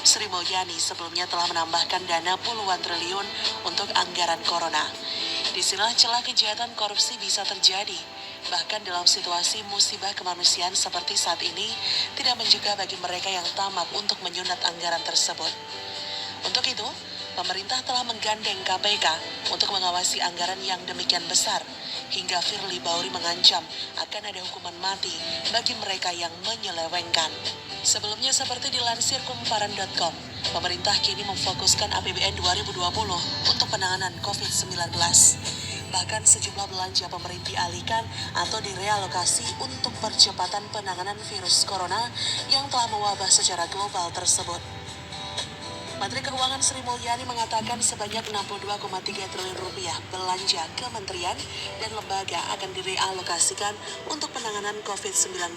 Sri Mulyani sebelumnya telah menambahkan dana puluhan triliun untuk anggaran corona. Disinilah celah kejahatan korupsi bisa terjadi. Bahkan dalam situasi musibah kemanusiaan seperti saat ini, tidak mencegah bagi mereka yang tamak untuk menyunat anggaran tersebut. Untuk itu, pemerintah telah menggandeng KPK untuk mengawasi anggaran yang demikian besar, hingga Firly Bahuri mengancam akan ada hukuman mati bagi mereka yang menyelewengkan. Sebelumnya seperti dilansir kumparan.com, pemerintah kini memfokuskan APBN 2020 untuk penanganan COVID-19. Bahkan sejumlah belanja pemerintah dialihkan atau direalokasi untuk percepatan penanganan virus corona yang telah mewabah secara global tersebut. Menteri Keuangan Sri Mulyani mengatakan sebanyak 62,3 triliun rupiah belanja kementerian dan lembaga akan direalokasikan untuk penanganan COVID-19.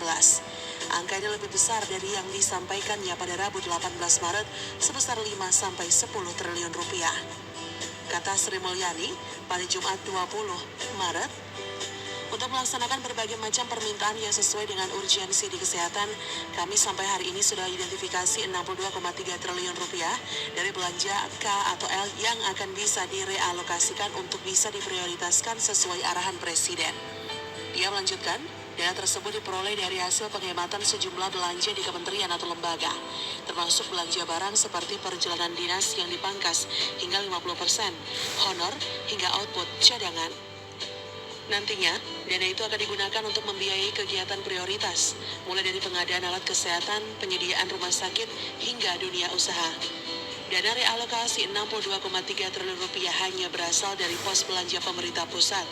Angka ini lebih besar dari yang disampaikannya pada Rabu 18 Maret sebesar 5-10 triliun rupiah. Kata Sri Mulyani pada Jumat 20 Maret, untuk melaksanakan berbagai macam permintaan yang sesuai dengan urgensi di kesehatan, kami sampai hari ini sudah identifikasi 62,3 triliun rupiah dari belanja K atau L yang akan bisa direalokasikan untuk bisa diprioritaskan sesuai arahan Presiden. Dia melanjutkan, dana tersebut diperoleh dari hasil penghematan sejumlah belanja di kementerian atau lembaga, termasuk belanja barang seperti perjalanan dinas yang dipangkas hingga 50%, honor hingga output cadangan. Nantinya, dana itu akan digunakan untuk membiayai kegiatan prioritas, mulai dari pengadaan alat kesehatan, penyediaan rumah sakit, hingga dunia usaha. Dana realokasi 62,3 triliun rupiah hanya berasal dari pos belanja pemerintah pusat,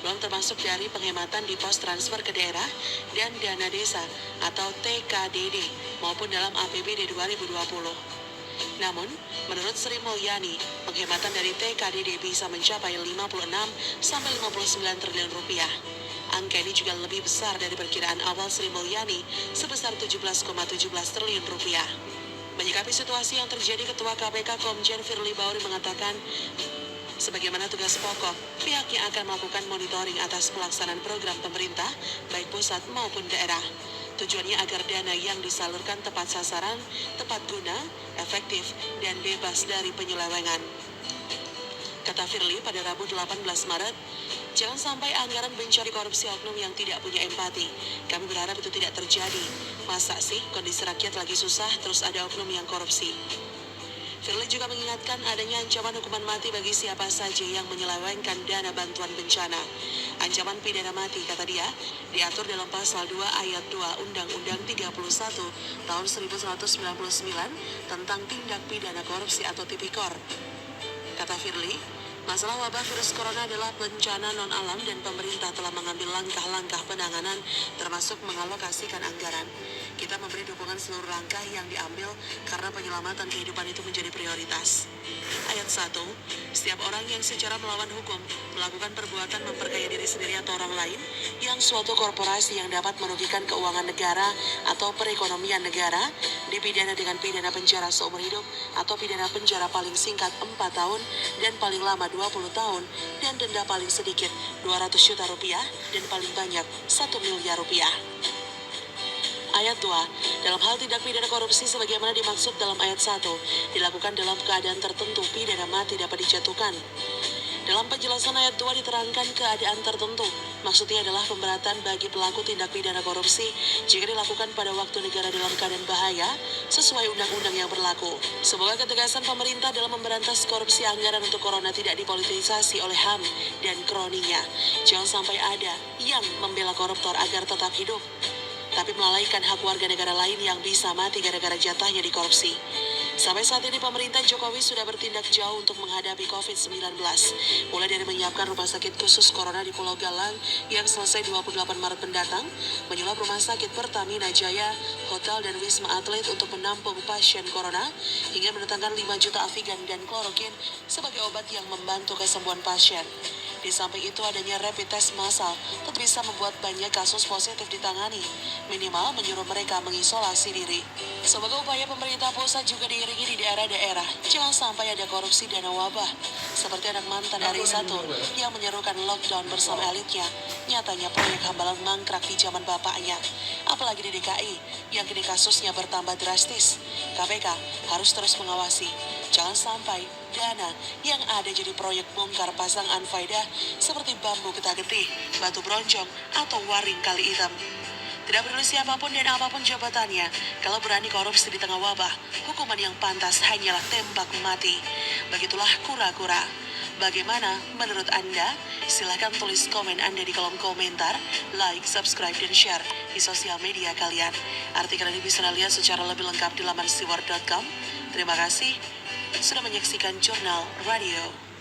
belum termasuk dari penghematan di pos transfer ke daerah dan dana desa atau TKDD maupun dalam APBD 2020. Namun, menurut Sri Mulyani, penghematan dari TKDD bisa mencapai 56-59 triliun rupiah. Angka ini juga lebih besar dari perkiraan awal Sri Mulyani sebesar 17,17 triliun rupiah. Menyikapi situasi yang terjadi, Ketua KPK Komjen Firly Bahuri mengatakan, sebagaimana tugas pokok, pihaknya akan melakukan monitoring atas pelaksanaan program pemerintah, baik pusat maupun daerah. Tujuannya agar dana yang disalurkan tepat sasaran, tepat guna, efektif, dan bebas dari penyelewengan. Kata Firly pada Rabu 18 Maret, jangan sampai anggaran mencari korupsi oknum yang tidak punya empati. Kami berharap itu tidak terjadi. Masa sih kondisi rakyat lagi susah terus ada oknum yang korupsi? Firly juga mengingatkan adanya ancaman hukuman mati bagi siapa saja yang menyelewengkan dana bantuan bencana. Ancaman pidana mati, kata dia, diatur dalam pasal 2 ayat 2 Undang-Undang 31 tahun 1999 tentang tindak pidana korupsi atau Tipikor. Kata Firly, masalah wabah virus corona adalah bencana non-alam dan pemerintah telah mengambil langkah-langkah penanganan termasuk mengalokasikan anggaran. Kita memberi dukungan seluruh langkah yang diambil karena penyelamatan kehidupan itu menjadi prioritas. Ayat 1, setiap orang yang secara melawan hukum melakukan perbuatan memperkaya diri sendiri atau orang lain yang suatu korporasi yang dapat merugikan keuangan negara atau perekonomian negara dipidana dengan pidana penjara seumur hidup atau pidana penjara paling singkat 4 tahun dan paling lama 20 tahun dan denda paling sedikit 200 juta rupiah dan paling banyak 1 miliar rupiah. Ayat 2, dalam hal tindak pidana korupsi sebagaimana dimaksud dalam ayat 1, dilakukan dalam keadaan tertentu pidana mati dapat dijatuhkan. Dalam penjelasan ayat 2 diterangkan keadaan tertentu, maksudnya adalah pemberatan bagi pelaku tindak pidana korupsi jika dilakukan pada waktu negara dalam keadaan bahaya sesuai undang-undang yang berlaku. Semoga ketegasan pemerintah dalam memberantas korupsi anggaran untuk corona tidak dipolitisasi oleh HAM dan kroninya. Jangan sampai ada yang membela koruptor agar tetap hidup, tapi melalaikan hak warga negara lain yang bisa mati gara-gara jatahnya dikorupsi. Sampai saat ini pemerintah Jokowi sudah bertindak jauh untuk menghadapi COVID-19, mulai dari menyiapkan rumah sakit khusus corona di Pulau Galang yang selesai 28 Maret mendatang, menyulap rumah sakit Pertamina Jaya, hotel dan wisma atlet untuk menampung pasien corona, hingga mendatangkan 5 juta Avigan dan klorokin sebagai obat yang membantu kesembuhan pasien. Di samping itu adanya rapid test massal tetap bisa membuat banyak kasus positif ditangani, minimal menyuruh mereka mengisolasi diri. Semoga upaya pemerintah pusat juga diiringi di daerah-daerah. Jangan sampai ada korupsi dana wabah, seperti anak mantan RI1 yang menyerukan lockdown bersama elitnya. Nyatanya proyek Hambalang mangkrak di zaman bapaknya. Apalagi di DKI, yang kini kasusnya bertambah drastis. KPK harus terus mengawasi. Jangan sampai dana yang ada jadi proyek bongkar pasang anfaedah seperti bambu getah-getih, batu bronjong, atau waring kali hitam. Tidak peduli siapapun dan apapun jabatannya, kalau berani korupsi di tengah wabah, hukuman yang pantas hanyalah tembak mati. Begitulah kura-kura. Bagaimana menurut Anda? Silahkan tulis komen Anda di kolom komentar, like, subscribe, dan share di sosial media kalian. Artikel ini bisa Anda lihat secara lebih lengkap di laman steward.com. Terima kasih sudah menyaksikan Jurnal Radio.